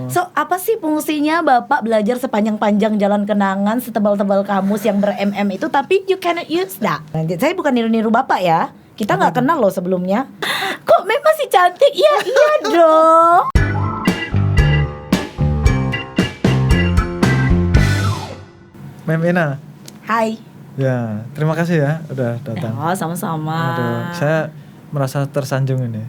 So, apa sih fungsinya Bapak belajar sepanjang-panjang jalan kenangan setebal-tebal kamus yang ber-mm itu, tapi you cannot use that? Saya bukan niru-niru Bapak ya. Kita nggak kenal loh sebelumnya. Kok Mem masih cantik? Iya, iya dong. Mem Ina. Hai. Ya, terima kasih ya udah datang. Oh, sama-sama. Aduh, saya merasa tersanjung ini.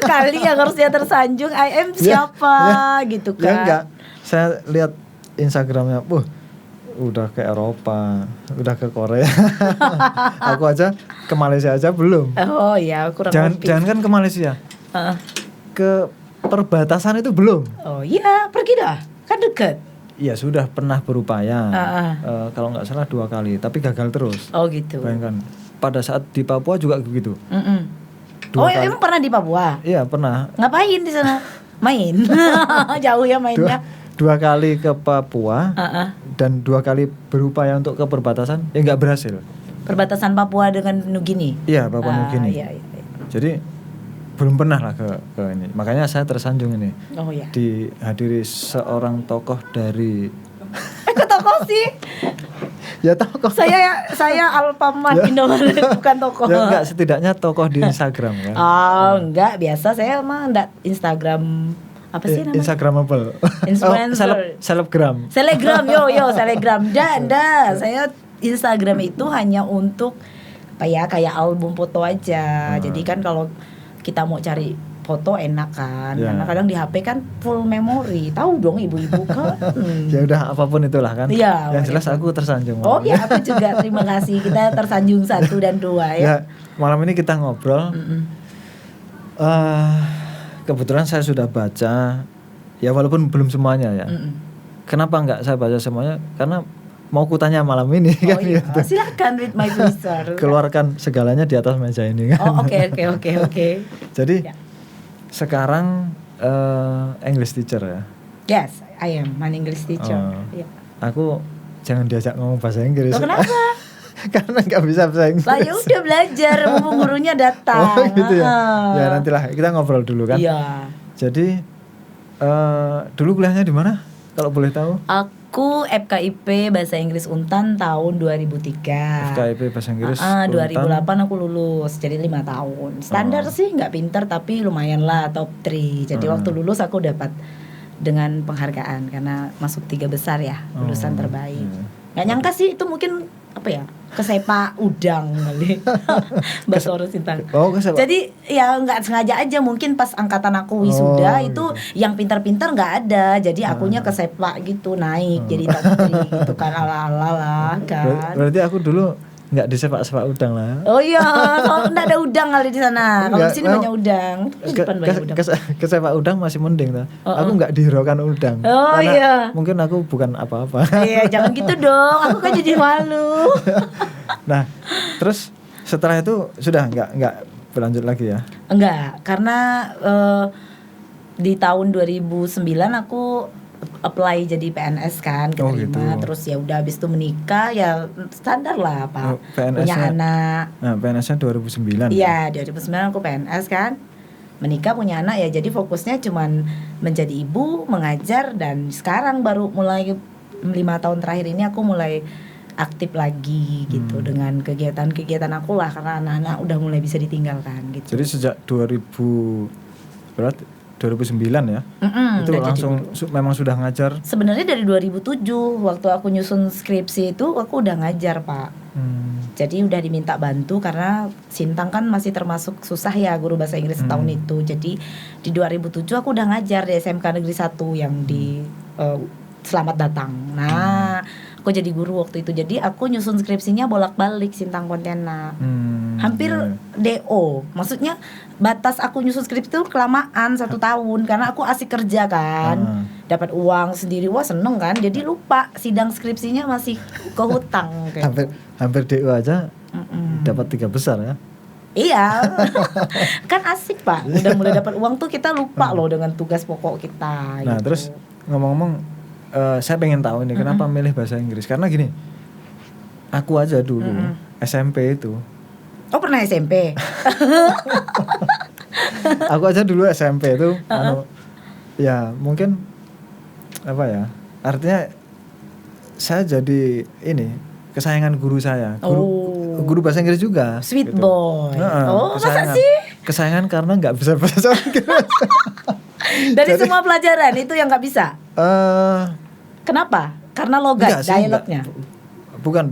Kali yang harusnya tersanjung, I am siapa gitu kan. Ya enggak. Saya lihat Instagramnya, udah ke Eropa, udah ke Korea. Aku aja ke Malaysia aja belum. Oh iya, kurang lebih. Jangan kan ke Malaysia. Ke perbatasan itu belum. Oh iya, pergi dah. Kan deket. Iya, sudah pernah berupaya. Kalau nggak salah 2 kali, tapi gagal terus. Oh gitu. Bayangkan, pada saat di Papua juga begitu. Oh, emang pernah di Papua? Iya, pernah. Ngapain di sana? Main. Jauh ya mainnya. 2 kali ke Papua. Dan 2 kali berupaya untuk ke perbatasan, ya nggak berhasil. Perbatasan Papua dengan Nugini. Iya, Papua Nugini. Iya. Jadi belum pernah lah ke ini. Makanya saya tersanjung ini. Oh iya. Dihadiri seorang tokoh dari. Kok tokoh sih? Ya tokoh. Saya Alfamart Indomaret, bukan tokoh. Ya enggak, setidaknya tokoh di Instagram kan. Oh enggak, biasa saya mah enggak Instagram. Apa sih namanya? Instagramable. Influencer. Selebgram. Selebgram. Dan saya Instagram itu hanya untuk apa ya, kayak album foto aja. Jadi kan kalau kita mau cari foto enak kan, karena kadang di HP kan full memori. Tahu dong ibu-ibu kan. Ya udah, apapun itulah kan. Iya. Yang jelas aku tersanjung. Oh ya, aku juga terima kasih. Kita tersanjung 1 dan 2 ya. Ya, malam ini kita ngobrol. Kebetulan saya sudah baca, ya walaupun belum semuanya ya. Kenapa enggak saya baca semuanya? Karena mau kutanya malam ini kan iya. gitu. Silakan read my pleasure. Keluarkan segalanya di atas meja ini kan. Oh oke. Jadi sekarang English teacher ya. Yes, I am an English teacher. Yeah. Aku jangan diajak ngomong bahasa Inggris. Loh, kenapa? Karena nggak bisa bahasa Inggris. Lah ya udah belajar, mumpung gurunya datang. Oh gitu ya. Ya nantilah kita ngobrol dulu kan. Iya. Jadi dulu kuliahnya di mana? Kalau boleh tahu? Aku FKIP Bahasa Inggris Untan tahun 2003. FKIP Bahasa Inggris Untan. 2008 aku lulus, jadi 5 tahun. Standar sih nggak pinter tapi lumayan lah, top 3. Jadi waktu lulus aku dapat dengan penghargaan karena masuk 3 besar ya, lulusan terbaik. Nggak nyangka sih itu mungkin apa ya, kesepak udang kali. Bahasa orang Sintang. Jadi ya nggak sengaja aja, mungkin pas angkatan aku wisuda itu yang pintar-pintar nggak ada, jadi akunya kesepak gitu naik jadi top 3 gitu kan, ala-ala lah kan. Berarti aku dulu nggak disepak-sepak udang lah. Oh iya, kalau nggak ada udang kali di sana. Kalau di sini banyak udang. Kesepak udang masih mending tuh. Aku nggak dihiraukan udang. Oh iya. Mungkin aku bukan apa-apa. Iya, jangan gitu dong. Aku kan jadi malu. Nah, terus setelah itu sudah nggak berlanjut lagi ya? Enggak, karena di tahun 2009 aku apply jadi PNS kan, keterima. Terus ya udah habis itu menikah, ya standar lah Pak. Punya anak. Nah, PNS-nya 2009. Iya, 2009 aku PNS kan. Menikah, punya anak, ya jadi fokusnya cuman menjadi ibu, mengajar, dan sekarang baru mulai 5 tahun terakhir ini aku mulai aktif lagi gitu dengan kegiatan-kegiatan aku lah, karena anak-anak udah mulai bisa ditinggalkan gitu. Jadi sejak 2009 ya? Itu langsung memang sudah ngajar? Sebenarnya dari 2007 waktu aku nyusun skripsi itu aku udah ngajar Pak. Jadi udah diminta bantu karena Sintang kan masih termasuk susah ya guru bahasa Inggris tahun itu. Jadi di 2007 aku udah ngajar di SMK Negeri 1 yang di Selamat Datang. Nah, aku jadi guru waktu itu. Jadi aku nyusun skripsinya bolak-balik Sintang Pontianak. Hampir DO. Maksudnya batas aku nyusun skripsi itu kelamaan 1 tahun karena aku asik kerja kan. Dapat uang sendiri, wah seneng kan. Jadi lupa sidang skripsinya masih ke hutang kayak. Hampir DO aja dapat 3 besar ya. Iya. Kan asik Pak. Udah mulai dapat uang tuh kita lupa loh dengan tugas pokok kita. Nah, gitu. terus ngomong-ngomong, saya pengen tahu nih kenapa milih bahasa Inggris. Karena gini, aku aja dulu SMP itu. Oh, pernah SMP? Aku aja dulu SMP itu Ya mungkin apa ya, artinya saya jadi ini kesayangan guru saya, guru bahasa Inggris juga. Sweet gitu. boy. Masa sih? Kesayangan karena nggak bisa bahasa Inggris. Dari semua pelajaran itu yang nggak bisa. Kenapa? Karena logat, dialognya. Bukan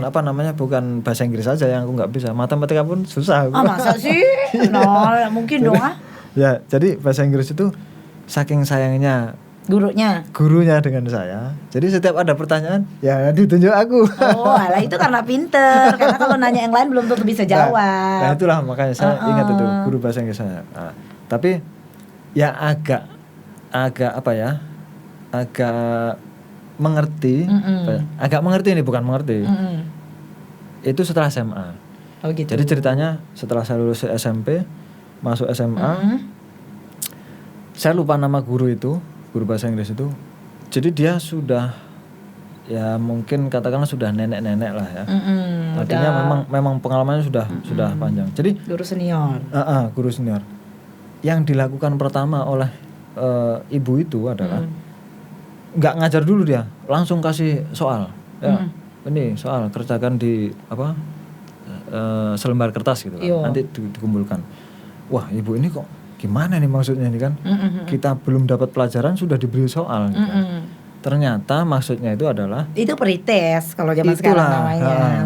apa namanya, bukan bahasa Inggris saja yang aku nggak bisa, matematika pun susah. Masa sih? No, mungkin dong ah. Ya, jadi bahasa Inggris itu saking sayangnya gurunya dengan saya. Jadi setiap ada pertanyaan ya ditunjuk aku. Alah itu karena pinter. Karena kalau nanya yang lain belum tentu bisa jawab. Nah itulah makanya saya ingat itu guru bahasa Inggris saya. Tapi ya agak apa ya? Agak mengerti. Agak mengerti ini bukan mengerti. Itu setelah SMA. Oh gitu. Jadi ceritanya setelah saya lulus SMP, masuk SMA. Saya lupa nama guru bahasa Inggris itu. Jadi dia sudah ya mungkin katakanlah sudah nenek-nenek lah ya. Artinya memang pengalamannya sudah panjang. Jadi guru senior. Guru senior. Yang dilakukan pertama oleh ibu itu adalah nggak ngajar dulu dia, langsung kasih soal. Ya, ini soal kerjakan di apa? Selembar kertas gitu kan. Nanti dikumpulkan. Wah, ibu ini kok gimana nih maksudnya ini kan? Kita belum dapat pelajaran sudah diberi soal. Gitu. Ternyata maksudnya itu adalah itu pretest kalau zaman sekarang namanya.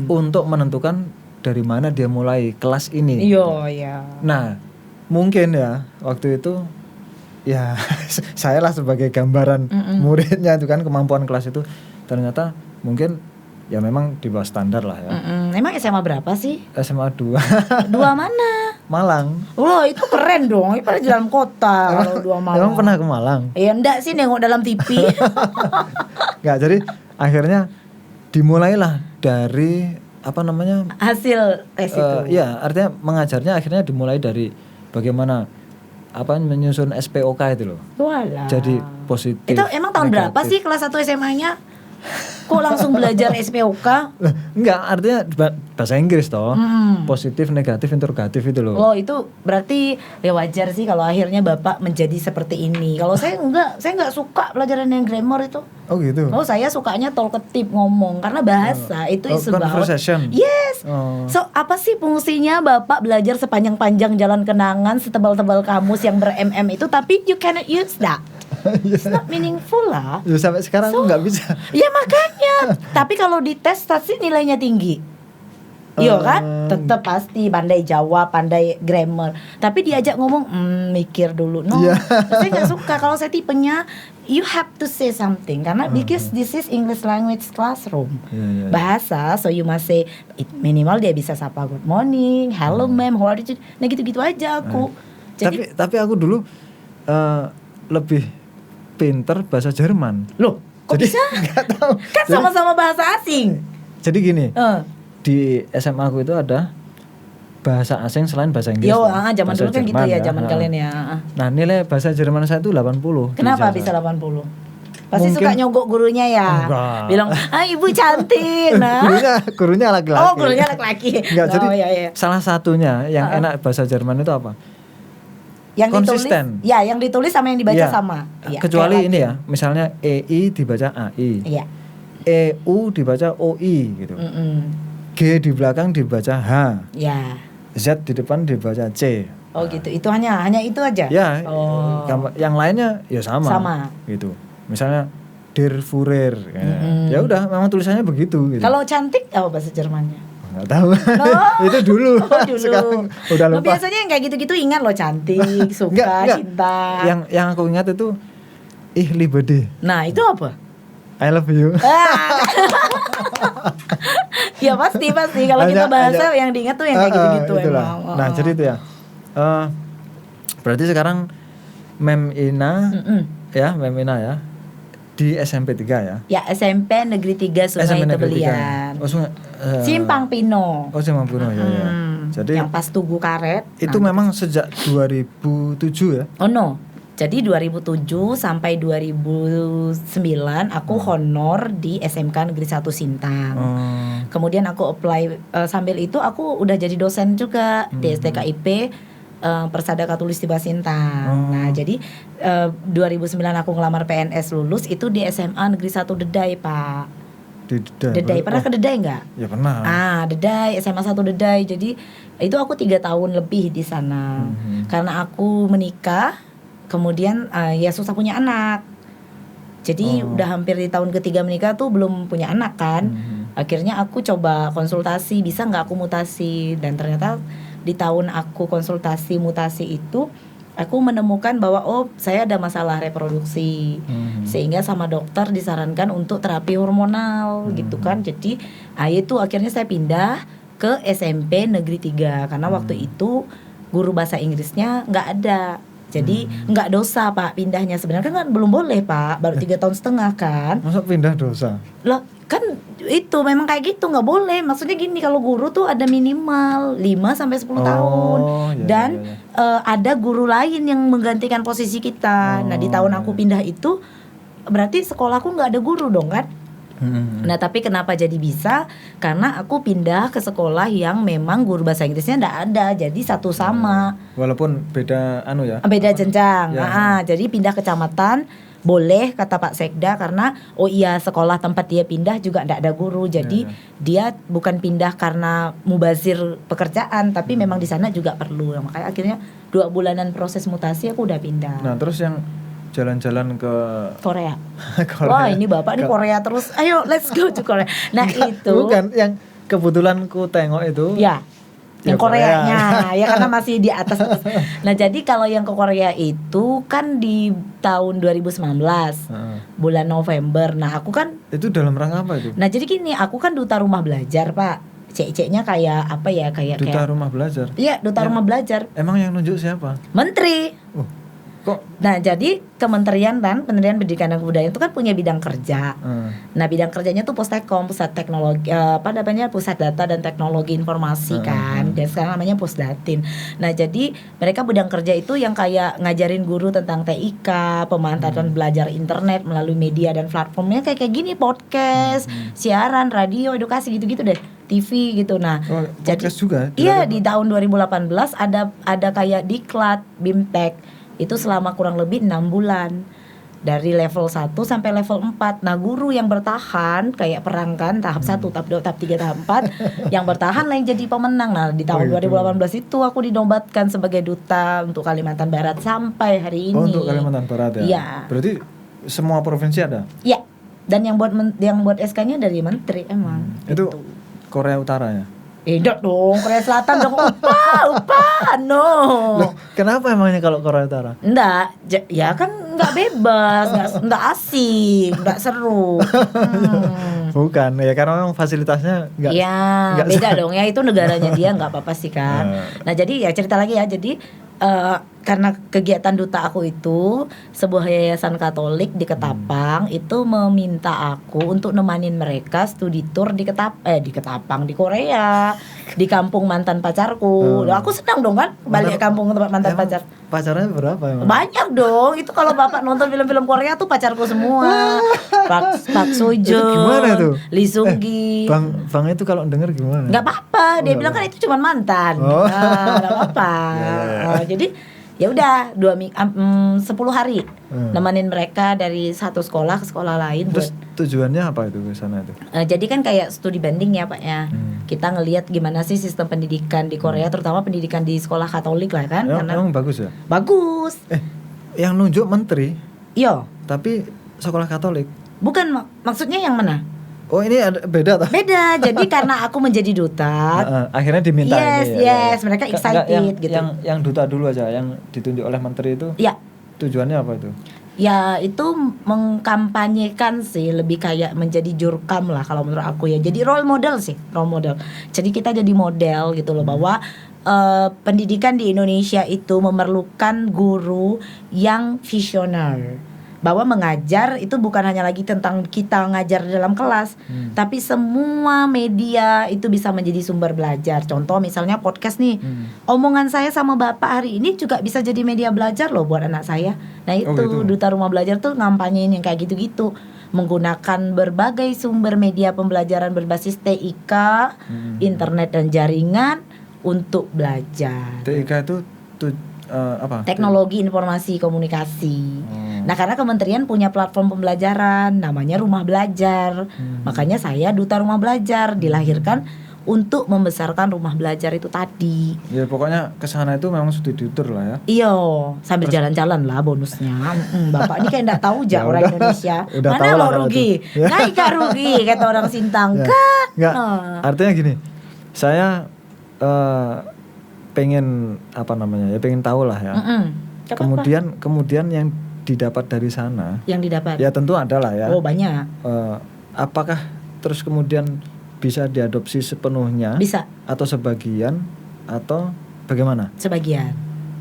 Untuk menentukan dari mana dia mulai kelas ini. Iya. Nah, mungkin ya waktu itu ya saya lah sebagai gambaran muridnya itu kan, kemampuan kelas itu ternyata mungkin ya memang di bawah standar lah ya. Emang SMA berapa sih? SMA 2. 2 mana? Malang. Loh itu keren dong, itu pada jalan kota kalau 2 Malang. Emang pernah ke Malang? Ya enggak sih, nengok dalam TV. Enggak, jadi akhirnya dimulailah dari apa namanya? Hasil tes itu. Ya, artinya mengajarnya akhirnya dimulai dari bagaimana menyusun SPOK itu loh. Walah. Jadi positif. Itu emang tahun berapa sih kelas 1 SMA-nya? Kok langsung belajar SPOK? Enggak, artinya bahasa Inggris toh. Positif, negatif, interrogatif itu loh. Oh, itu berarti ya wajar sih kalau akhirnya Bapak menjadi seperti ini. Kalau saya enggak suka pelajaran yang grammar itu. Oh gitu. Oh, saya sukanya talkative, ngomong karena bahasa itu is about conversation. Yes. So, apa sih fungsinya Bapak belajar sepanjang-panjang jalan kenangan, setebal-tebal kamus yang ber-mm itu, tapi you cannot use that. It's not meaningful lah. Ya, sampai sekarang aku nggak bisa. Ya makanya. Tapi kalau di tes pasti nilainya tinggi. Iya kan? Tetap pasti pandai jawab, pandai grammar. Tapi diajak ngomong, mikir dulu. No, saya nggak suka. Kalau saya tipenya, you have to say something. Karena because this is English language classroom. Bahasa, so you must say, minimal dia bisa sapa good morning, hello ma'am, how are you? Nah gitu-gitu aja aku. Jadi, tapi aku dulu lebih pinter bahasa Jerman. Loh, kok bisa? Nggak tahu. Kan sama-sama bahasa asing. Jadi gini, di SMA aku itu ada bahasa asing selain bahasa Inggris. Zaman dulu kan Jerman, gitu ya, zaman kalian ya. Nah, nilai bahasa Jerman saya itu 80. Kenapa bisa 80? Pasti mungkin suka nyogok gurunya ya. Enggak. Bilang, ibu cantik. Nah. gurunya laki-laki. Oh, gurunya laki-laki. Enggak, jadi salah satunya yang enak bahasa Jerman itu apa? Yang konsisten. Ditulis, ya, yang ditulis sama yang dibaca sama. Ya, kecuali ini ya, misalnya EI dibaca AI. Iya. EU dibaca OI gitu. G di belakang dibaca H. Ya. Z di depan dibaca C. Oh gitu. Itu hanya itu aja. Ya. Yang lainnya ya sama. Gitu. Misalnya Der Führer. Ya udah, memang tulisannya begitu gitu. Kalau cantik apa bahasa Jermannya? Nggak tahu. Itu dulu. Sekarang udah lupa. Biasanya yang kayak gitu-gitu ingat loh, cantik, suka, cinta. Yang aku ingat itu Ich liebe dich. Nah, itu apa? I love you. Ya pasti kalau kita bahasa yang diingat tuh yang kayak gitu-gitu emang. Nah, jadi itu ya. Berarti sekarang Mem Ina ya di SMP 3 ya. Ya, SMP Negeri 3 Sungai Tebelian. Oh, Simpang Pino. Oh, Simpang Pino ya. Jadi yang pas Tugu Karet. Itu memang sejak 2007 ya? Oh no. Jadi 2007 sampai 2009 aku honor di SMK Negeri 1 Sintang. Kemudian aku apply sambil itu aku udah jadi dosen juga di STKIP Persada Khatulistiwa Sintang. Nah, jadi 2009 aku ngelamar PNS lulus itu di SMA Negeri 1 Dedai, Pak. Di Dedai. Pernah ke Dedai nggak? Ya pernah. Dedai, SMA 1 Dedai. Jadi itu aku 3 tahun lebih di sana. Karena aku menikah, kemudian ya susah punya anak. Jadi udah hampir di tahun ketiga menikah tuh belum punya anak kan. Akhirnya aku coba konsultasi, bisa nggak aku mutasi. Dan ternyata di tahun aku konsultasi mutasi itu, aku menemukan bahwa saya ada masalah reproduksi. Sehingga sama dokter disarankan untuk terapi hormonal gitu kan. Jadi itu akhirnya saya pindah ke SMP Negeri 3 karena waktu itu guru bahasa Inggrisnya nggak ada. Jadi nggak dosa Pak pindahnya, sebenarnya kan belum boleh Pak, baru 3 tahun setengah kan. Masa pindah dosa? Loh kan itu memang kayak gitu, nggak boleh. Maksudnya gini, kalau guru tuh ada minimal 5-10 tahun. Dan ada guru lain yang menggantikan posisi kita. Nah di tahun aku pindah itu berarti sekolahku nggak ada guru dong kan. Nah tapi kenapa jadi bisa? Karena aku pindah ke sekolah yang memang guru bahasa Inggrisnya nggak ada, jadi satu sama. Walaupun beda beda jenjang. Jadi pindah kecamatan boleh kata Pak Sekda, karena sekolah tempat dia pindah juga nggak ada guru. Jadi dia bukan pindah karena mubazir pekerjaan, tapi memang di sana juga perlu. Makanya akhirnya 2 bulanan proses mutasi aku udah pindah. Nah terus yang jalan-jalan ke Korea. Wah ini bapak nih Korea terus. Ayo let's go to Korea. Nah itu bukan yang kebetulan ku tengok itu. Ya. Yang Koreanya ya karena masih di atas. Nah jadi kalau yang ke Korea itu kan di tahun 2019 bulan November. Nah aku kan itu dalam rangka apa itu? Nah jadi gini, aku kan duta rumah belajar Pak. Cek-ceknya kayak apa ya, kayak duta rumah belajar. Iya duta rumah belajar. Emang yang nunjuk siapa? Menteri. Kok? Nah jadi Kementerian Pendidikan dan Kebudayaan itu kan punya bidang kerja. Nah bidang kerjanya tuh Pustekom, pusat teknologi pusat data dan teknologi informasi kan. Dan sekarang namanya Pusdatin. Nah jadi mereka bidang kerja itu yang kayak ngajarin guru tentang TIK, pemanfaatan belajar internet melalui media dan platformnya kayak gini, podcast, siaran, radio, edukasi gitu-gitu deh. TV gitu. Nah, podcast juga. Iya di tahun 2018 ada kayak diklat BIMTEK. Itu selama kurang lebih 6 bulan dari level 1 sampai level 4. Nah guru yang bertahan kayak perang kan, tahap 1, tahap 2, tahap 3, tahap 4 yang bertahan lah yang jadi pemenang. Nah di tahun 2018 itu aku dinobatkan sebagai duta untuk Kalimantan Barat sampai hari ini. Untuk Kalimantan Barat ya? Iya. Berarti semua provinsi ada? Iya. Dan yang buat SK-nya dari menteri emang. Itu Korea Utara ya? Enggak dong, Korea Selatan dong. Upa, no. Loh, kenapa emangnya kalau Korea Utara? Enggak, ya kan enggak bebas, enggak asik, enggak seru. Bukan, ya karena memang fasilitasnya enggak. Ya, beda dong ya, itu negaranya dia enggak apa-apa sih kan. Nah, jadi ya cerita lagi ya. Jadi karena kegiatan duta aku itu sebuah yayasan Katolik di Ketapang itu meminta aku untuk nemanin mereka studi tour di Ketapang di Korea, di kampung mantan pacarku. Aku senang dong kan balik kampung tempat mantan pacar. Pacarnya berapa emang? Banyak dong. Itu kalau bapak nonton film-film Korea tuh pacarku semua. Pak Sojun, Lee Sung Gi. Bang itu kalau denger gimana? Gak apa-apa. Dia bilang kan itu cuma mantan. Gak apa-apa. Jadi ya udah 10 hari nemenin mereka dari satu sekolah ke sekolah lain. Terus tujuannya apa itu ke sana itu? Jadi kan kayak studi banding ya Pak ya. Kita ngelihat gimana sih sistem pendidikan di Korea, terutama pendidikan di sekolah Katolik lah kan. Emang bagus ya? Bagus. Yang nunjuk menteri? Iya. Tapi sekolah Katolik? Bukan, maksudnya yang mana? Oh ini beda toh? Beda. Jadi karena aku menjadi duta, akhirnya diminta ini. Yes, mereka excited gitu. Yang duta dulu aja, yang ditunjuk oleh menteri itu. Ya. Tujuannya apa itu? Ya itu mengkampanyekan sih, lebih kayak menjadi jurkam lah kalau menurut aku ya. Jadi role model. Jadi kita jadi model gitu loh, bahwa pendidikan di Indonesia itu memerlukan guru yang visioner. Bahwa mengajar itu bukan hanya lagi tentang kita ngajar dalam kelas, tapi semua media itu bisa menjadi sumber belajar. Contoh misalnya podcast nih, omongan saya sama bapak hari ini juga bisa jadi media belajar loh buat anak saya. Nah itu Duta Rumah Belajar tuh ngampanyein yang kayak gitu-gitu, menggunakan berbagai sumber media pembelajaran berbasis TIK, internet dan jaringan untuk belajar. TIK itu apa? Teknologi Informasi Komunikasi. Nah, karena kementerian punya platform pembelajaran namanya Rumah Belajar. Makanya saya duta Rumah Belajar, dilahirkan untuk membesarkan rumah belajar itu tadi. Ya pokoknya kesana itu memang sudah diutur lah ya. Iya, sambil jalan-jalan lah bonusnya. Bapak ini kayak enggak tahu aja orang Indonesia. Mana lo rugi? Nggak rugi kata orang Sintang kan. Enggak. Artinya gini. Saya pengen apa namanya? Ya pengen tahu lah ya. Kemudian yang didapat dari sana. Yang didapat. Ya tentu ada lah ya. Oh, banyak. Apakah terus kemudian bisa diadopsi sepenuhnya? Bisa. Atau sebagian atau bagaimana? Sebagian.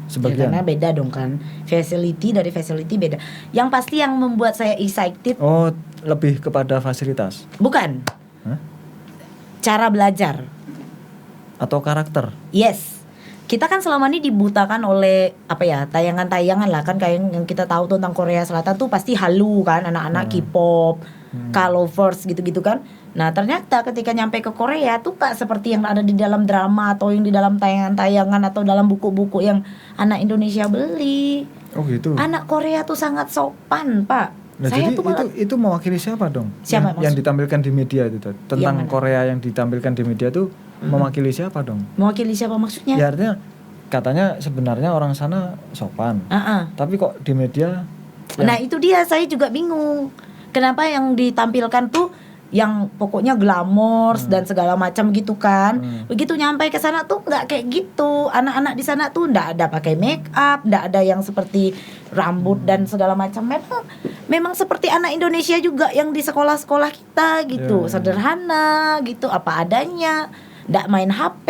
Ya, karena beda dong kan. Facility dari facility beda. Yang pasti yang membuat saya excited. Oh, lebih kepada fasilitas. Bukan. Cara belajar. Atau karakter. Yes. Kita kan selama ini dibutakan oleh apa ya, tayangan-tayangan lah kan, kayak yang kita tahu tentang Korea Selatan tuh pasti halu kan, anak-anak K-pop, K-lovers gitu-gitu kan. Nah, ternyata ketika nyampe ke Korea tuh Pak seperti yang ada di dalam drama atau yang di dalam tayangan-tayangan atau dalam buku-buku yang anak Indonesia beli. Oh gitu. Anak Korea tuh sangat sopan, Pak. Nah, jadi itu mewakili siapa dong? Siapa yang ditampilkan di media itu tentang Korea yang ditampilkan di media tuh mewakili siapa dong? Mewakili siapa maksudnya? Ya artinya katanya sebenarnya orang sana sopan. Tapi kok di media Nah, itu dia saya juga bingung. Kenapa yang ditampilkan tuh yang pokoknya glamor dan segala macam gitu kan. Begitu nyampe ke sana tuh nggak kayak gitu. Anak-anak di sana tuh nggak ada pakai make up, nggak ada yang seperti rambut dan segala macam. Memang seperti anak Indonesia juga yang di sekolah-sekolah kita gitu. Sederhana gitu, apa adanya. Nggak main HP.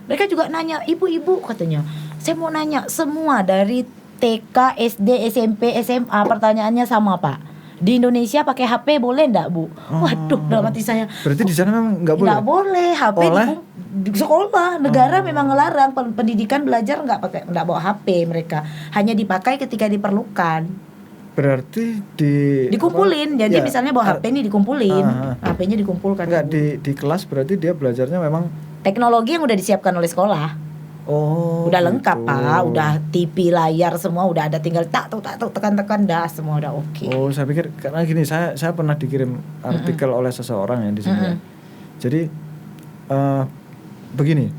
Mereka juga nanya, ibu-ibu katanya, saya mau nanya semua dari TK, SD, SMP, SMA, pertanyaannya sama Pak. Di Indonesia pakai HP boleh enggak, Bu? Waduh, dalam hati saya. Berarti di sana memang enggak boleh? Enggak boleh, HP di sekolah. Negara memang ngelarang pendidikan belajar enggak bawa HP mereka. Hanya dipakai ketika diperlukan. Berarti dikumpulin. Jadi misalnya bawa HP ini dikumpulin. HP-nya dikumpulkan. Enggak di kelas berarti dia belajarnya memang teknologi yang udah disiapkan oleh sekolah. Oh, udah lengkap Pak, udah TV layar semua udah ada, tinggal tekan-tekan dah semua udah oke. Oh, saya pikir karena gini, saya pernah dikirim artikel oleh seseorang yang di sini. Jadi begini,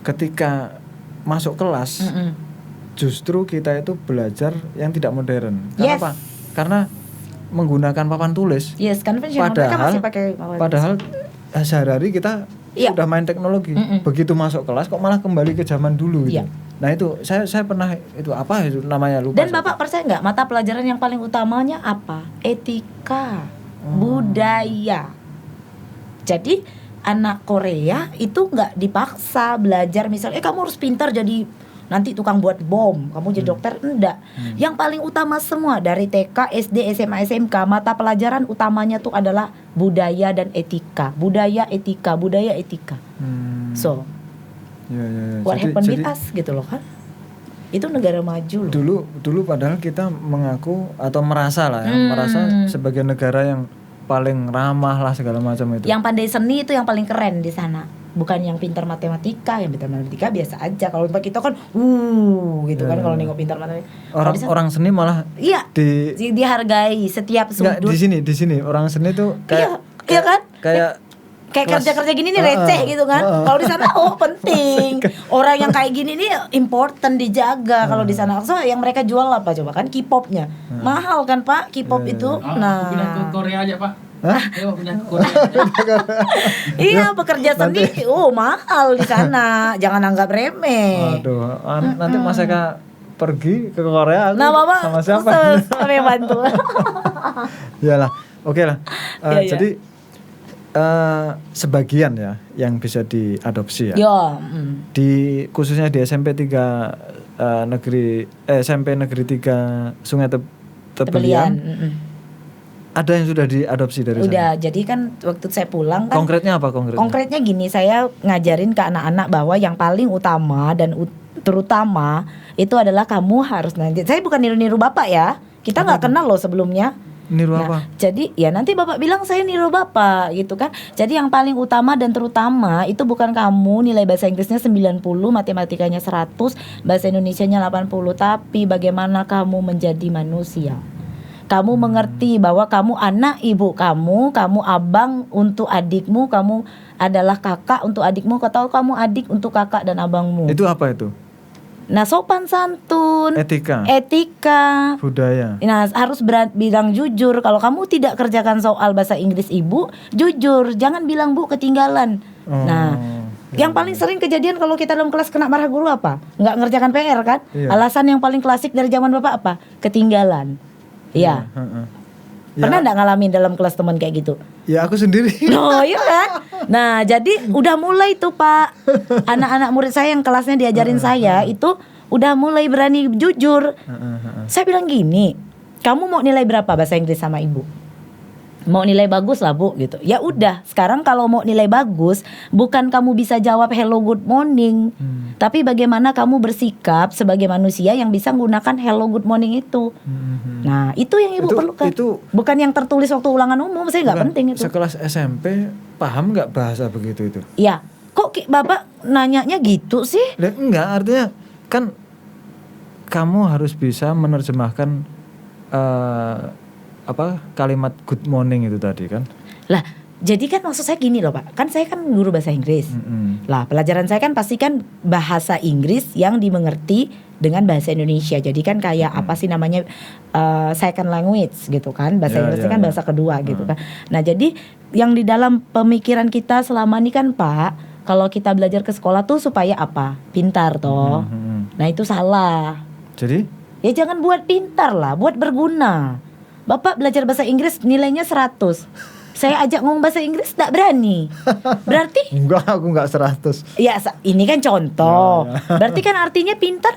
ketika masuk kelas justru kita itu belajar yang tidak modern. Kenapa? Karena menggunakan papan tulis. Yes, konvensional mereka masih pakai papan tulis. Padahal sehari-hari kita udah main teknologi. Begitu masuk kelas kok malah kembali ke zaman dulu gitu. Nah itu saya pernah itu apa itu namanya lupa. Dan Bapak percaya nggak mata pelajaran yang paling utamanya apa? Etika, budaya. Jadi anak Korea itu nggak dipaksa belajar misalnya kamu harus pintar jadi nanti tukang buat bom, kamu jadi dokter, enggak. Yang paling utama semua dari TK, SD, SMA, SMK, mata pelajaran utamanya tuh adalah budaya dan etika. Budaya, etika. So, what happened with us gitu loh kan? Itu negara maju loh. Dulu padahal kita mengaku atau merasa lah ya, merasa sebagai negara yang paling ramah lah segala macam itu. Yang pandai seni itu yang paling keren di sana. Bukan yang pintar matematika, yang pintar matematika biasa aja. Kalau kita kan gitu kan kalau nengok pintar matematika. Orang seni malah dihargai setiap sudut. Di sini orang seni tuh kayak kan? Kayak kerja-kerja gini nih receh gitu kan. Kalau di sana penting. Orang yang kayak gini nih important dijaga kalau di sana. So yang mereka jual apa coba kan K-popnya. Mahal kan Pak K-pop itu. Nah, pindah ke Korea aja Pak. Ayo pindah ke Korea. Iya, pekerja seni mahal di sana. Jangan anggap remeh. Aduh, nanti Mas Eka pergi ke Korea aku Bapak sama siapa? Saya bantu. Iyalah, oke lah. Jadi sebagian ya yang bisa diadopsi ya. Di khususnya di SMP 3 SMP Negeri 3 Sungai Tebelian. Ada yang sudah diadopsi dari sana? Udah, jadi kan waktu saya pulang kan. Konkretnya apa konkretnya? Konkretnya gini, saya ngajarin ke anak-anak bahwa yang paling utama dan terutama itu adalah kamu harus nanti. Saya bukan niru-niru Bapak ya. Kita nggak kenal loh sebelumnya. Niru Nah, apa? jadi ya nanti Bapak bilang saya niru Bapak gitu kan. Jadi yang paling utama dan terutama itu bukan kamu nilai bahasa Inggrisnya 90, matematikanya 100, bahasa Indonesianya 80, tapi bagaimana kamu menjadi manusia. Kamu mengerti bahwa kamu anak ibu kamu abang untuk adikmu, kamu adalah kakak untuk adikmu, atau kamu adik untuk kakak dan abangmu. Itu apa itu? Nah, sopan santun, etika, budaya. nah harus bilang jujur. Kalau kamu tidak kerjakan soal bahasa Inggris ibu, jujur, jangan bilang bu ketinggalan. Nah, yang paling sering kejadian kalau kita dalam kelas kena marah guru apa? Nggak ngerjakan PR kan? Iya. Alasan yang paling klasik dari zaman Bapak apa? Ketinggalan. Iya. Pernah nggak ngalamin dalam kelas teman kayak gitu? Ya aku sendiri. Oh iya kan? Nah jadi udah mulai tuh Pak, anak-anak murid saya yang kelasnya diajarin saya itu udah mulai berani jujur. Saya bilang gini, kamu mau nilai berapa bahasa Inggris sama ibu? Mau nilai bagus lah bu gitu. Ya udah, sekarang kalau mau nilai bagus, bukan kamu bisa jawab hello good morning, tapi bagaimana kamu bersikap sebagai manusia yang bisa menggunakan hello good morning itu. Nah itu yang ibu perlukan. Bukan yang tertulis waktu ulangan umum, saya nggak penting itu. Sekelas SMP paham nggak bahasa begitu itu? Ya, kok Bapak nanyanya gitu sih? Enggak, artinya kan kamu harus bisa menerjemahkan kalimat good morning itu tadi kan? Lah, jadi kan maksud saya gini loh Pak, kan saya kan guru bahasa Inggris. Lah, pelajaran saya kan pasti kan bahasa Inggris yang dimengerti dengan bahasa Indonesia. Jadi kan kayak apa sih namanya second language gitu kan, bahasa Inggris kan bahasa kedua gitu kan. Nah, jadi yang di dalam pemikiran kita selama ini kan Pak, kalau kita belajar ke sekolah tuh supaya apa? Pintar toh. Nah, itu salah. Jadi? Ya jangan buat pintar lah, buat berguna. Bapak belajar bahasa Inggris nilainya 100. Saya ajak ngomong bahasa Inggris tidak berani. Berarti enggak, aku enggak 100. Ya ini kan contoh. Berarti kan artinya pintar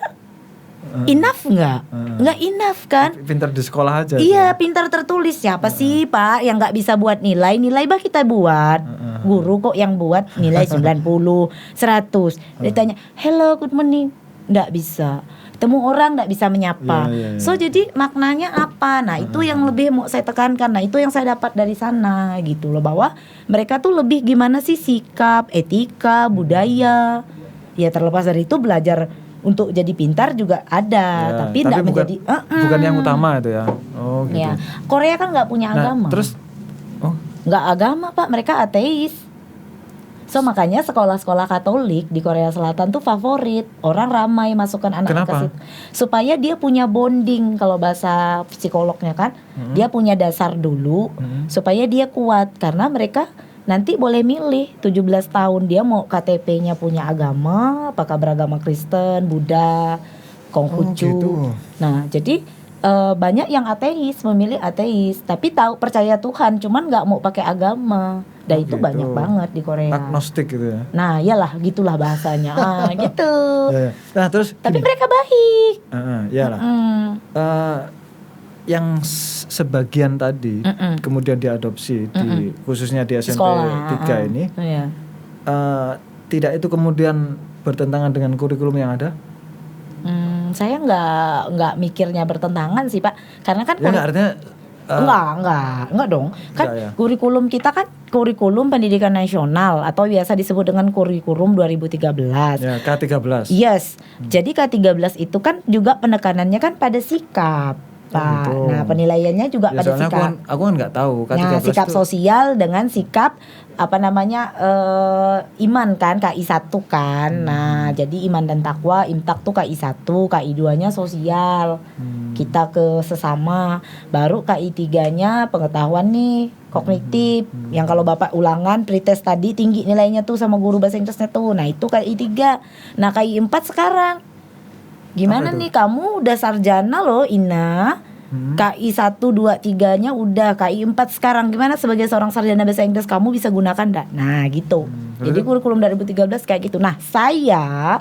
enough enggak? Enggak enough kan? Pintar di sekolah aja. Iya, pintar tertulis. Siapa sih Pak yang enggak bisa buat nilai? Nilai bah kita buat. Guru kok yang buat nilai 90, 100. Ditanya, "Hello, good morning." Enggak bisa. Temu orang nggak bisa menyapa. So jadi maknanya apa? Nah itu yang lebih mau saya tekankan. Nah itu yang saya dapat dari sana gitu loh, bahwa mereka tuh lebih gimana sih sikap, etika, budaya. Ya terlepas dari itu belajar untuk jadi pintar juga ada, tapi nggak menjadi bukan yang utama itu ya. Oh gitu. Ya. Korea kan nggak punya agama. Terus nggak agama Pak, mereka ateis. So makanya sekolah-sekolah Katolik di Korea Selatan tuh favorit. Orang ramai masukkan anak ke situ. Supaya dia punya bonding, kalau bahasa psikolognya kan. Dia punya dasar dulu supaya dia kuat, karena mereka nanti boleh milih 17 tahun dia mau KTP-nya punya agama, apakah beragama Kristen, Buddha, Konghucu. Gitu. Nah, jadi banyak yang ateis, memilih ateis, tapi tahu percaya Tuhan, cuman nggak mau pakai agama. Dan itu banyak banget di Korea. Agnostik gitu ya. Nah, iyalah gitulah bahasanya. Gitu. Nah, terus tapi mereka baik. Iyalah. Yang sebagian tadi kemudian diadopsi di khususnya di SMP 3 ini. Tidak itu kemudian bertentangan dengan kurikulum yang ada? Saya nggak mikirnya bertentangan sih Pak, karena kan artinya enggak dong. Kan kurikulum kita kan kurikulum pendidikan nasional atau biasa disebut dengan kurikulum 2013. Ya, K13. Yes. Jadi K13 itu kan juga penekanannya kan pada sikap, Pak. Nah, penilaiannya juga pada sikap. Aku kan nggak tahu K13. Nah, sikap sosial dengan sikap iman kan, KI 1 kan. Nah, jadi iman dan takwa, imtak tuh KI 1, KI 2-nya sosial. Kita ke sesama. Baru KI 3-nya pengetahuan nih, kognitif. Yang kalau Bapak ulangan pretest tadi tinggi nilainya tuh sama guru bahasa Inggrisnya tuh. Nah, itu KI 3. Nah, KI 4 sekarang. Gimana nih, kamu udah sarjana loh, Ina. KI 1, 2, 3-nya udah, KI 4 sekarang. Gimana sebagai seorang sarjana bahasa Inggris kamu bisa gunakan enggak? Nah gitu. Jadi kurikulum 2013 kayak gitu. Nah saya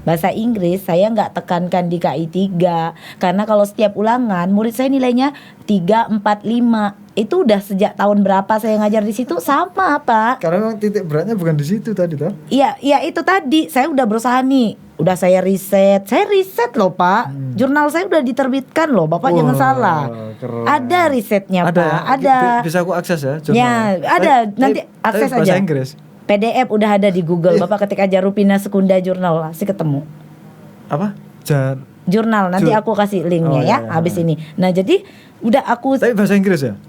Bahasa Inggris saya nggak tekankan di KI 3 karena kalau setiap ulangan murid saya nilainya 3, 4, 5. Itu udah sejak tahun berapa saya ngajar di situ sama, Pak. Karena memang titik beratnya bukan di situ tadi toh. Iya, itu tadi. Saya udah berusaha nih. Udah saya riset. Saya riset loh, Pak. Jurnal saya udah diterbitkan loh. Bapak jangan salah. Keren. Ada risetnya, Ada, Pak. Ada. Bisa aku akses ya Ya, ada. Nanti akses bahasa aja. Inggris. PDF udah ada di Google. Bapak ketik aja Rupina Sekunda Jurnal pasti ketemu. Apa? Jurnal. Nanti aku kasih linknya ya. Habis ini. Nah, jadi udah aku Tapi bahasa Inggris ya?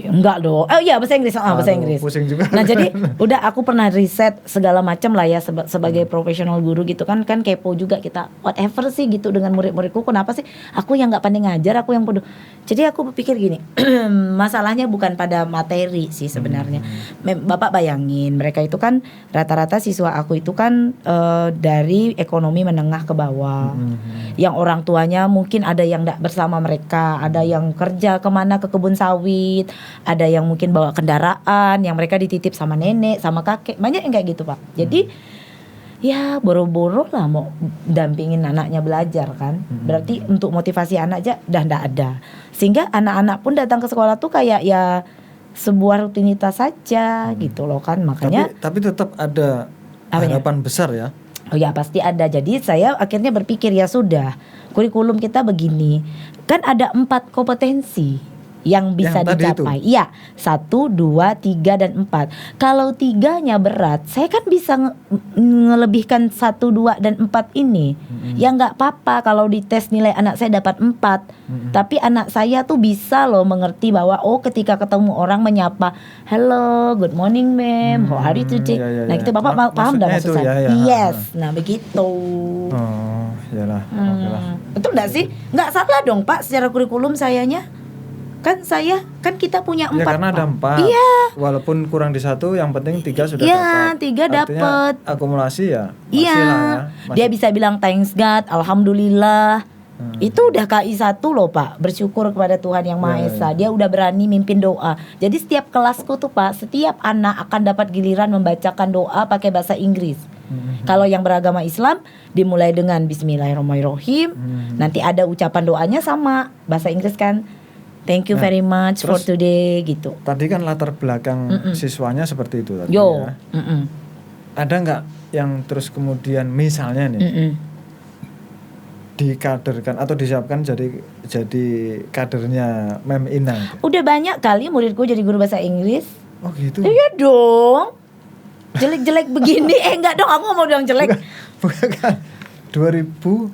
enggak dong. Oh iya bahasa Inggris. Bahasa Inggris. Pusing juga. Nah, jadi udah aku pernah riset segala macam lah ya sebagai profesional guru gitu kan kepo juga kita. Whatever sih gitu dengan murid-muridku, kenapa sih aku yang enggak pandai ngajar, aku yang bodoh. Jadi aku berpikir gini, masalahnya bukan pada materi sih sebenarnya. Bapak bayangin, mereka itu kan rata-rata siswa aku itu kan dari ekonomi menengah ke bawah. Yang orang tuanya mungkin ada yang enggak bersama mereka, ada yang kerja kemana ke kebun sawit, ada yang mungkin bawa kendaraan yang mereka dititip sama nenek, sama kakek, banyak yang kayak gitu, Pak. Jadi ya boro-boro lah mau dampingin anaknya belajar kan. Berarti untuk motivasi anak aja udah enggak ada. Sehingga anak-anak pun datang ke sekolah tuh kayak ya sebuah rutinitas saja gitu loh kan. Makanya tapi tetap ada harapan besar ya. Oh ya pasti ada. Jadi saya akhirnya berpikir ya sudah, kurikulum kita begini. Kan ada 4 kompetensi yang bisa dicapai. Iya, 1, 2, 3 dan 4. Kalau 3-nya berat, saya kan bisa ngelebihkan 1, 2 dan 4 ini. Ya nggak apa-apa kalau di tes nilai anak saya dapat 4. Tapi anak saya tuh bisa loh mengerti bahwa ketika ketemu orang menyapa, "Hello, good morning ma'am, how are you today?" Nah, itu Bapak paham dah maksud saya? Yes. Nah, begitu. Oh, iyalah. Betul enggak sih? Nggak salah dong, Pak, secara kurikulum sayanya. Kan kita punya 4. Ya karena ada 4. Iya. Walaupun kurang di 1, yang penting 3 sudah dapat. Iya, 3 dapat. Akumulasi ya. Iya. Dia bisa bilang thanks God, alhamdulillah. Itu udah KI 1 loh, Pak. Bersyukur kepada Tuhan Yang Maha Esa. Dia udah berani mimpin doa. Jadi setiap kelasku tuh, Pak, setiap anak akan dapat giliran membacakan doa pakai bahasa Inggris. Kalau yang beragama Islam dimulai dengan Bismillahirrahmanirrahim. Nanti ada ucapan doanya sama bahasa Inggris kan. Thank you very much for today gitu. Tadi kan latar belakang siswanya seperti itu tadi ya. Ada nggak yang terus kemudian misalnya nih dikaderkan atau disiapkan jadi kadernya Mem Ina? Udah banyak kali muridku jadi guru bahasa Inggris. Oh gitu? Iya dong. Jelek-jelek begini. Enggak dong, aku mau bilang jelek. Bukan kan 2009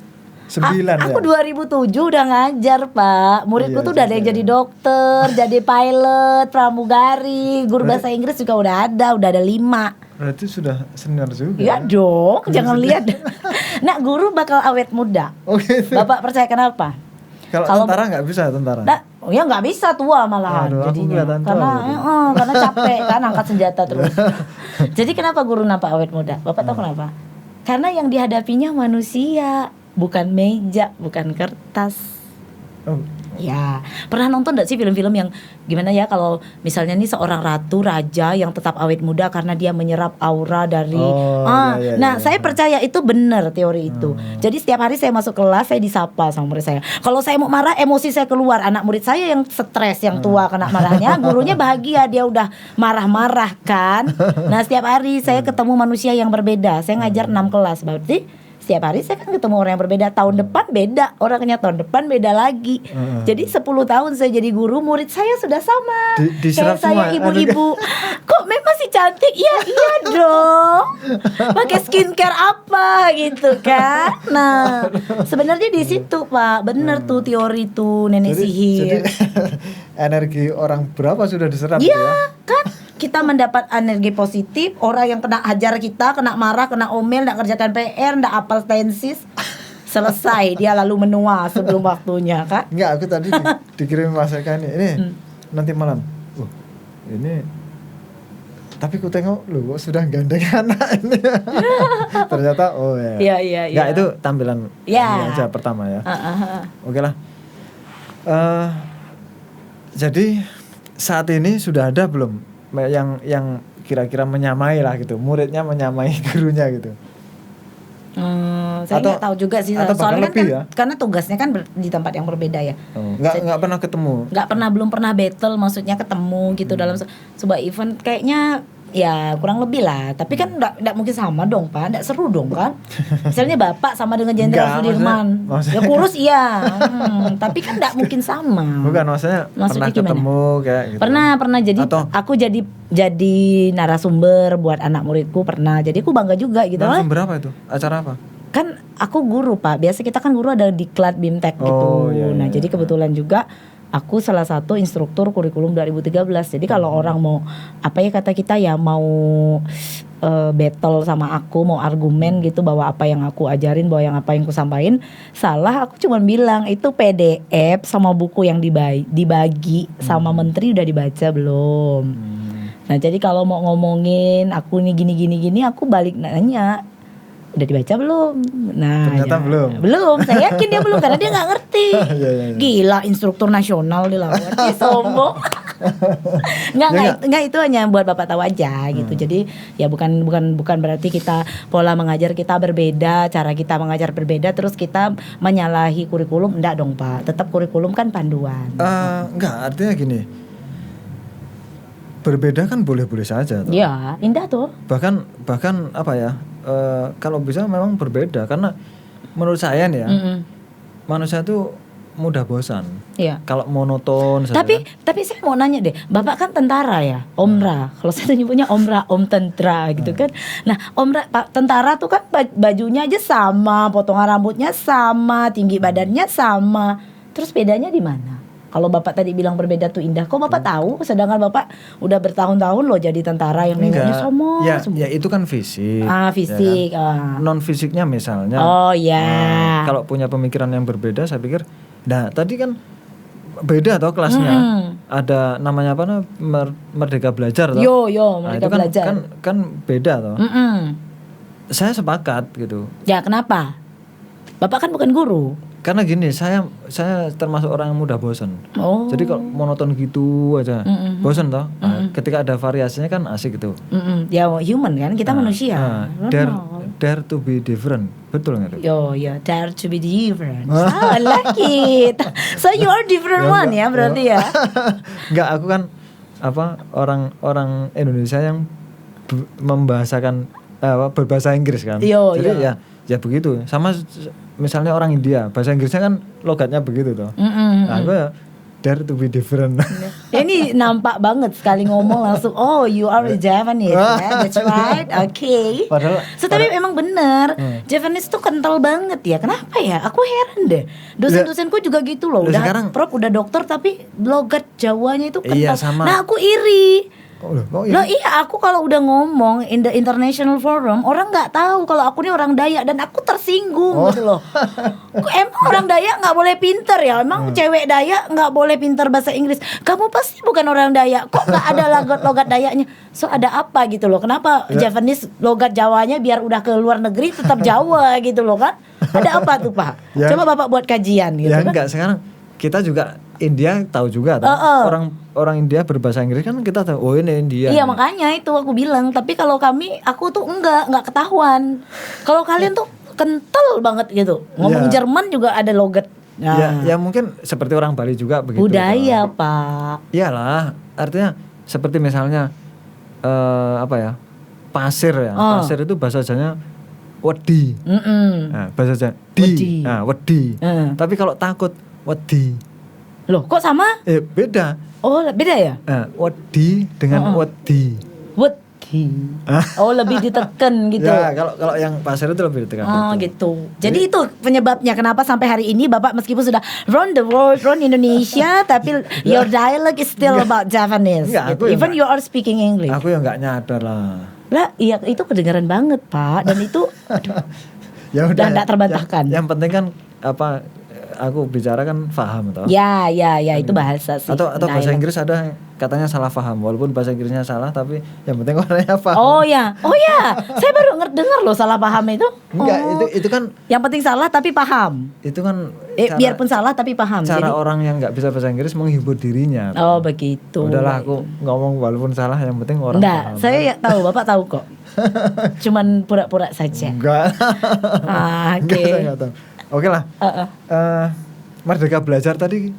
aku ya? 2007 udah ngajar, Pak. Muridku tuh udah ada yang jadi dokter, jadi pilot, pramugari, guru bahasa Inggris juga udah ada 5. Berarti sudah senior juga. Iya dong, jangan lihat. Nah, guru bakal awet muda. Oh gitu. Bapak percaya kenapa? Kalau tentara nggak bisa tentara? Ya nggak bisa, tua malahan jadinya. Karena capek kan angkat senjata terus. Jadi kenapa guru nampak awet muda? Bapak tahu kenapa? Karena yang dihadapinya manusia, bukan meja, bukan kertas. Ya, pernah nonton enggak sih film-film yang gimana ya kalau misalnya nih seorang ratu raja yang tetap awet muda karena dia menyerap aura dari saya percaya itu benar teori itu. Jadi setiap hari saya masuk kelas saya disapa sama murid saya. Kalau saya mau marah emosi saya keluar. Anak murid saya yang stres, yang tua kena marahnya, gurunya bahagia dia udah marah-marah kan. Nah, setiap hari saya ketemu manusia yang berbeda. Saya ngajar 6 kelas berarti setiap hari saya kan ketemu orang yang berbeda. Tahun depan beda orangnya, tahun depan beda lagi. Jadi 10 tahun saya jadi guru, murid saya sudah sama. Kayak saya ibu-ibu. Kok Mem masih cantik? Iya dong. Pakai skincare apa gitu kan. Nah, sebenarnya di situ, Pak. Bener tuh teori tuh nenek sihir. Jadi energi orang berapa sudah diserap ya kan? Kita mendapat energi positif. Orang yang kena hajar kita, kena marah, kena omel, nggak kerjakan PR, nggak apal tensis, selesai dia lalu menua sebelum waktunya kan? Enggak, aku tadi dikirim masakan ini nanti malam. Ini tapi ku tengok lu sudah gandeng anak ini. Ternyata Iya. Enggak, itu tampilan aja pertama ya. Oke lah. Jadi saat ini sudah ada belum yang kira-kira menyamai lah gitu, muridnya menyamai gurunya gitu? Saya nggak tahu juga sih. Atau Soalnya lebih kan karena tugasnya kan di tempat yang berbeda ya. Nggak pernah ketemu. Belum pernah battle, maksudnya ketemu gitu dalam sebuah event kayaknya. Ya kurang lebih lah, tapi kan enggak mungkin sama dong Pak, enggak seru dong kan. Misalnya Bapak sama dengan Jenderal Sudirman, ya kurus iya, tapi kan enggak mungkin sama. Bukan, maksudnya pernah gimana? Ketemu kayak gitu. Pernah jadi aku jadi narasumber buat anak muridku pernah, jadi aku bangga juga gitu. Narasumber apa itu? Acara apa? Kan aku guru Pak, biasa kita kan guru ada di Diklat Bimtek gitu. Iya. Nah jadi kebetulan juga aku salah satu instruktur kurikulum 2013. Jadi kalau orang mau apa ya kata kita ya mau battle sama aku, mau argumen gitu bahwa apa yang aku ajarin, bahwa yang apa yang aku sampaikan salah, aku cuma bilang itu PDF sama buku yang dibagi sama menteri udah dibaca belum. Nah jadi kalau mau ngomongin aku nih gini aku balik nanya, udah dibaca belum? Nah, ternyata belum. Saya yakin dia belum karena dia nggak ngerti. Ya. Gila, instruktur nasional dilawan. Dia sombong. Nggak itu hanya buat Bapak tahu aja gitu. Jadi ya bukan berarti kita pola mengajar kita berbeda, cara kita mengajar berbeda, terus kita menyalahi kurikulum. Enggak dong Pak. Tetap kurikulum kan panduan. Enggak, artinya gini. Berbeda kan boleh-boleh saja. Iya, indah tuh. Bahkan apa ya? Kalau bisa memang berbeda karena menurut saya nih ya, manusia itu mudah bosan. Iya. Kalau monoton saja. Tapi saya mau nanya deh, Bapak kan tentara ya, Omra. Kalau saya tuh nyebutnya Omra, Om Tentara gitu kan. Nah, Omra Pak tentara tuh kan bajunya aja sama, potongan rambutnya sama, tinggi badannya sama. Terus bedanya di mana? Kalau Bapak tadi bilang berbeda tuh indah, kok Bapak tahu? Sedangkan Bapak udah bertahun-tahun loh jadi tentara yang nengoknya sama. Ya itu kan fisik. Fisik. Ya kan? Non fisiknya misalnya. Oh ya. Kalau punya pemikiran yang berbeda, saya pikir. Nah tadi kan beda toh kelasnya. Ada namanya apa? Merdeka Belajar toh. Yo Merdeka Belajar. Kan beda toh. Saya sepakat gitu. Ya kenapa? Bapak kan bukan guru. Karena gini, saya termasuk orang yang mudah bosan. Jadi kalau monoton gitu aja, bosan toh. Ketika ada variasinya kan asik gitu. Ya human kan, kita manusia. Dare to be different, betul nggak? Dare to be different. I like it. So you are different one ya berarti ya. Enggak, aku kan orang Indonesia yang membahasakan berbahasa Inggris kan. Jadi ya begitu. Sama misalnya orang India, bahasa Inggrisnya kan logatnya begitu toh. Nah, gue ya dare to be different. Ini nampak banget sekali ngomong langsung, oh you are a Japanese, that's right, okay. Tapi memang benar, Japanese tuh kental banget ya. Kenapa ya? Aku heran deh. Dosen-dosenku juga gitu loh. Udah sekarang, Prof udah dokter tapi logat Jawanya itu kental. Iya, sama. Nah aku iri. Iya, aku kalau udah ngomong in the international forum, orang nggak tahu kalau aku ini orang Dayak dan aku tersinggung gitu loh. Emang orang Dayak nggak boleh pinter ya? Emang cewek Dayak nggak boleh pinter bahasa Inggris? Kamu pasti bukan orang Dayak. Kok nggak ada logat Dayaknya? So ada apa gitu loh? Kenapa Javanese logat Jawanya biar udah ke luar negeri tetap Jawa gitu loh kan? Ada apa tuh Pak? Coba Bapak buat kajian gitu. Ya enggak, sekarang kita juga India tahu juga orang India berbahasa Inggris kan kita tahu, oh ini India. Iya makanya itu aku bilang. Tapi kalau aku tuh enggak ketahuan. Kalau kalian tuh kental banget gitu. Ngomong Jerman juga ada logat. Ya mungkin seperti orang Bali juga begitu. Budaya Pak. Iyalah, artinya seperti misalnya pasir ya. Pasir itu bahasanya wedi. Nah, bahasa di. Nah, wedi. Tapi kalau takut wedi. Loh, kok sama? Beda. Oh, beda ya? Wedi dengan wedi. Wedi. Oh, lebih ditekan gitu. Ya, kalau yang pasir itu lebih ditekan. Oh, gitu. Jadi itu penyebabnya kenapa sampai hari ini Bapak meskipun sudah round the world, round Indonesia, tapi your dialect is still about Japanese. Gitu. Even you are speaking English. Aku yang enggak nyadar lah. Lah, iya itu kedengaran banget, Pak. Dan itu ya udah enggak terbantahkan. Yang penting kan aku bicara kan paham toh. Ya, itu bahasa sih. Atau bahasa Dialek. Inggris ada katanya salah paham, walaupun bahasa Inggrisnya salah tapi yang penting orangnya paham. Oh ya, saya baru dengar loh salah paham itu. Enggak, Oh. itu kan Yang penting salah tapi paham. itu kan Biarpun salah tapi paham. cara Jadi, orang yang nggak bisa bahasa Inggris menghibur dirinya. oh begitu. Udahlah aku ngomong walaupun salah yang penting orang Enggak, paham. saya ya tahu, Bapak tahu kok. Cuman pura-pura saja. Enggak. Ah, oke. Enggak, saya nggak tahu. Oke lah. Merdeka Belajar tadi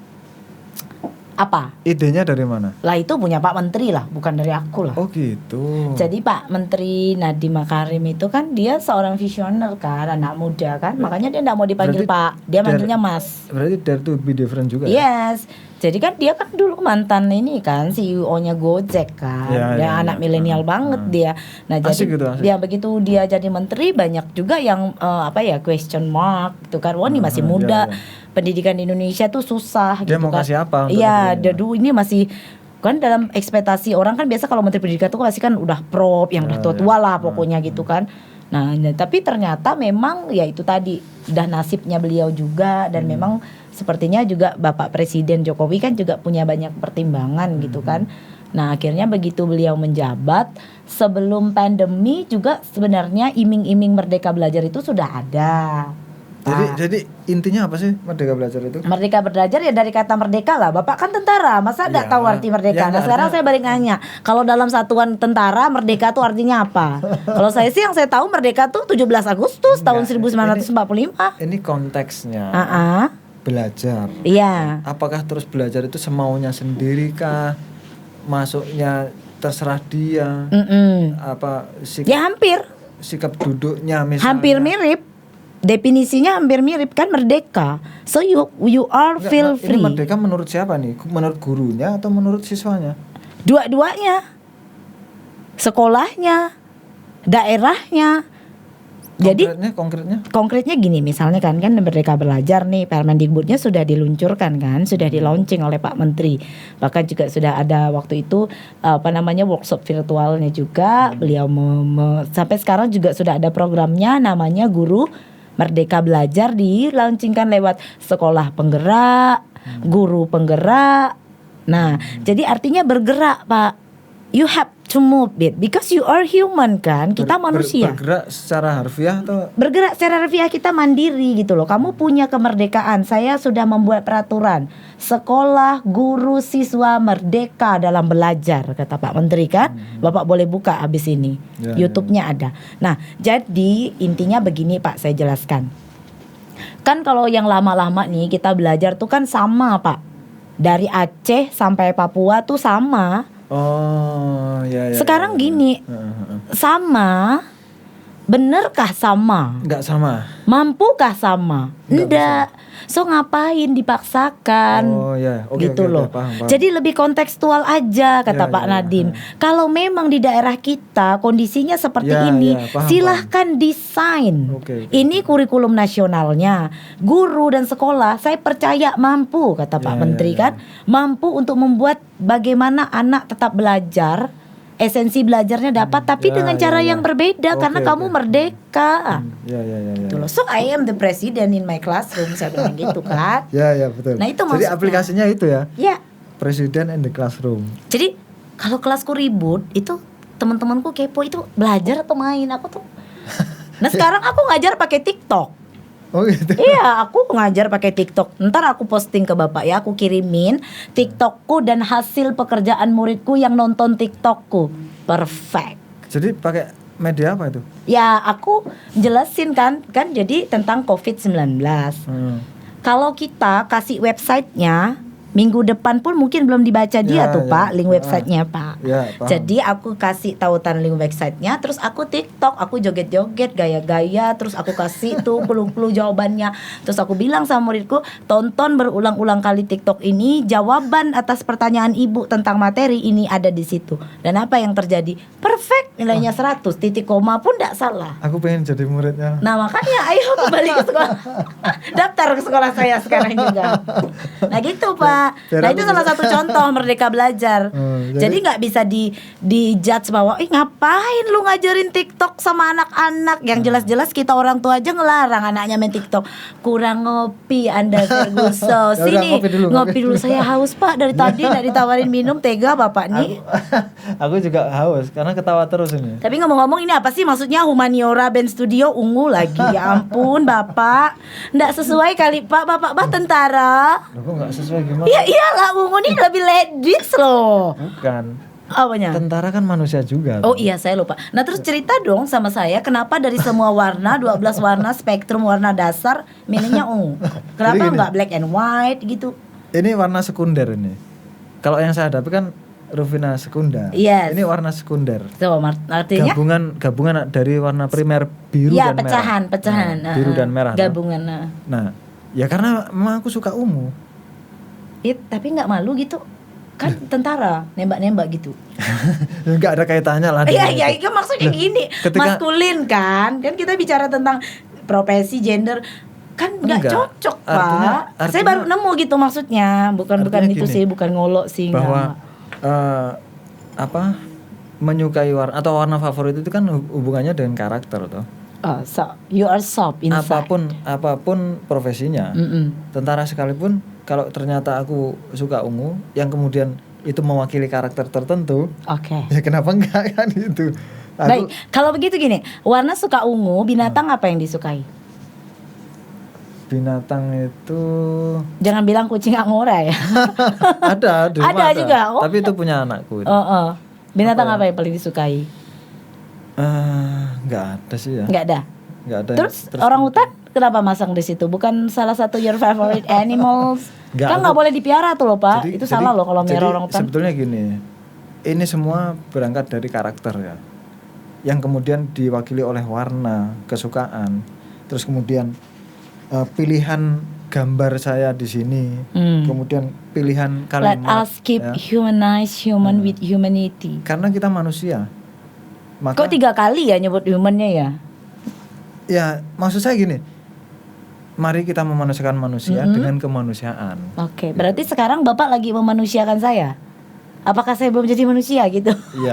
Apa? idenya dari mana? Lah itu punya Pak Menteri lah, bukan dari aku lah. Oh gitu. Jadi Pak Menteri Nadiem Makarim itu kan dia seorang visioner kan, anak muda kan, makanya dia enggak mau dipanggil Berarti Pak, dia manggilnya Mas. Berarti dare to be different juga. Ya? Yes, jadi kan dia kan dulu mantan ini kan CEO-nya Gojek kan, Ya, dia ya, anak ya. milenial banget dia. Nah Asik jadi gitu, asik. dia begitu dia jadi menteri banyak juga yang question mark gitu kan, wah ini masih Ya, muda, ya. pendidikan di Indonesia tuh susah Dia gitu mau kan. kasih apa untuk Iya, negerinya? dadu ini masih kan dalam ekspektasi orang kan biasa kalau menteri pendidikan tuh pasti kan udah prop yang udah tua-tua lah pokoknya gitu kan. Nah, tapi ternyata memang ya itu tadi udah nasibnya beliau juga dan memang sepertinya juga Bapak Presiden Jokowi kan juga punya banyak pertimbangan gitu kan. Nah, akhirnya begitu beliau menjabat sebelum pandemi juga sebenarnya iming-iming Merdeka Belajar itu sudah ada. Jadi intinya apa sih Merdeka Belajar itu? Merdeka belajar ya dari kata merdeka lah. Bapak kan tentara, masa enggak Ya, tahu arti merdeka? ya, Nah, sekarang artinya- saya balik nanya, kalau dalam satuan tentara merdeka tuh artinya apa? Kalau saya sih yang saya tahu merdeka tuh 17 Agustus tahun Enggak, 1945. Ini konteksnya belajar. Iya. Apakah terus belajar itu semaunya sendiri kah? Masuknya terserah dia? Apa Ya sikap duduknya misalnya? hampir mirip. Definisinya hampir mirip kan merdeka. So you are Enggak, feel nah, free. Ini merdeka menurut siapa nih? Menurut gurunya atau menurut siswanya? Dua-duanya. Sekolahnya, daerahnya. Jadi Konkretnya? konkretnya gini, misalnya kan Merdeka Belajar nih, Permendikbudnya sudah diluncurkan kan, sudah di launching oleh Pak Menteri. Bahkan juga sudah ada waktu itu workshop virtualnya juga. Beliau sampai sekarang juga sudah ada programnya namanya Guru Merdeka Belajar, dilaunchingkan lewat sekolah penggerak, guru penggerak. Nah, jadi artinya bergerak, Pak. You have to move it because you are human kan, kita manusia. Bergerak secara harfiah atau Bergerak secara harfiah, kita mandiri gitu loh. Kamu punya kemerdekaan. Saya sudah membuat peraturan sekolah, guru, siswa merdeka dalam belajar, kata Pak Menteri kan. Bapak boleh buka habis ini, Ya, YouTube-nya ada. Nah, jadi intinya begini Pak, saya jelaskan. Kan kalau yang lama-lama nih kita belajar tuh kan sama Pak. Dari Aceh sampai Papua tuh sama. Oh, ya. Sekarang gini, sama. Benerkah sama? Enggak sama. Mampukah sama? Enggak Enggak. So ngapain dipaksakan? Oh ya, oke, gitu oke, loh. paham. Jadi lebih kontekstual aja kata Ya, Pak ya, Nadiem. Kalau memang di daerah kita kondisinya seperti Ya, ini, ya, paham, silahkan desain. Oke. Ini kurikulum nasionalnya. Guru dan sekolah saya percaya mampu kata Pak Ya, Menteri ya, ya. kan, mampu untuk membuat bagaimana anak tetap belajar. Esensi belajarnya dapat tapi Ya, dengan ya, cara ya. yang berbeda Oke, karena kamu oke. merdeka. Ya. Gitu loh. So I am the president in my classroom, saya bilang gitu kan. Ya, betul. Nah, itu Jadi maksudnya. aplikasinya itu ya. Ya, Presiden in the classroom. jadi kalau kelasku ribut itu teman-temanku kepo itu belajar atau main aku tuh. Nah sekarang aku ngajar pakai TikTok. Oh gitu. Iya, aku ngajar pakai TikTok. Ntar aku posting ke Bapak ya, aku kirimin TikTokku dan hasil pekerjaan muridku yang nonton TikTokku. Perfect. Jadi pakai media apa itu? Ya, aku jelasin kan jadi tentang COVID-19. Kalau kita kasih websitenya, minggu depan pun mungkin belum dibaca dia Ya, tuh ya. Pak, link websitenya Pak. Ya, paham. Jadi aku kasih tautan link websitenya, terus aku TikTok, aku joget-joget, gaya-gaya, terus aku kasih tuh clue-clue jawabannya. Terus aku bilang sama muridku, tonton berulang-ulang kali TikTok ini, jawaban atas pertanyaan ibu tentang materi ini ada di situ. Dan apa yang terjadi? Perfect. nilainya 100, titik koma pun tidak salah. Aku pengen jadi muridnya. Nah makanya ayo kembali ke sekolah. Daftar ke sekolah saya sekarang juga. Nah gitu Pak. Nah itu salah satu contoh Merdeka Belajar. Jadi nggak bisa di judge bahwa ngapain lu ngajarin TikTok sama anak-anak. Yang jelas-jelas kita orang tua aja ngelarang anaknya main TikTok. Kurang ngopi Anda Ferguson. Sini ngopi dulu. Saya haus Pak, dari tadi nggak ditawarin minum. Tega Bapak nih. Aku juga haus karena ketawa terus ini. Tapi ngomong-ngomong ini apa sih maksudnya Humaniora Band Studio ungu lagi? Ya ampun Bapak, nggak sesuai kali Pak. Bapak tentara. Loh, kok nggak sesuai gimana? Ya iyalah ungu ini lebih ladies loh. Bukan. Apanya? Tentara kan manusia juga. Oh iya saya lupa. Nah terus cerita dong sama saya kenapa dari semua warna 12 warna spektrum warna dasar milihnya ungu? Kenapa nggak black and white gitu? Ini warna sekunder ini. Kalau yang saya hadapi kan Rufina sekunda. Yes. Ini warna sekunder. So, artinya Gabungan dari warna primer biru ya, dan pecahan. merah. Biru dan merah. Gabungan. Nah, ya karena memang aku suka ungu. Tapi nggak malu gitu? Kan tentara nembak-nembak gitu. Nggak ada kaitannya lah. Iya, itu maksudnya gini. Maskulin kan kita bicara tentang profesi gender. Kan nggak cocok Pak. Saya baru nemu gitu maksudnya. Bukan itu gini, sih, bukan ngolok sih. Bahwa menyukai warna atau warna favorit itu kan hubungannya dengan karakter toh. So you are soft inside. Apapun profesinya. Tentara sekalipun kalau ternyata aku suka ungu yang kemudian itu mewakili karakter tertentu. Oke. Ya kenapa enggak kan itu. Baik, kalau begitu gini, warna suka ungu, binatang apa yang disukai? Binatang itu jangan bilang kucing angora ya. ada juga. Tapi itu punya anakku itu. Binatang apa yang paling disukai? Nggak ada sih ya. Nggak ada. Terus orang hutan kenapa masang di situ? Bukan salah satu your favorite animals? Kan nggak boleh dipiara tuh loh Pak. Itu salah loh kalau miara orang hutan. Sebetulnya gini, ini semua berangkat dari karakter ya, yang kemudian diwakili oleh warna kesukaan, terus kemudian pilihan gambar saya di sini, kemudian pilihan kalimat. Let us keep humanize human with humanity. Karena kita manusia. Kok 3 kali ya nyebut humannya ya? Ya maksud saya gini, mari kita memanusiakan manusia dengan kemanusiaan. Oke, berarti sekarang Bapak lagi memanusiakan saya. Apakah saya belum jadi manusia gitu? Iya.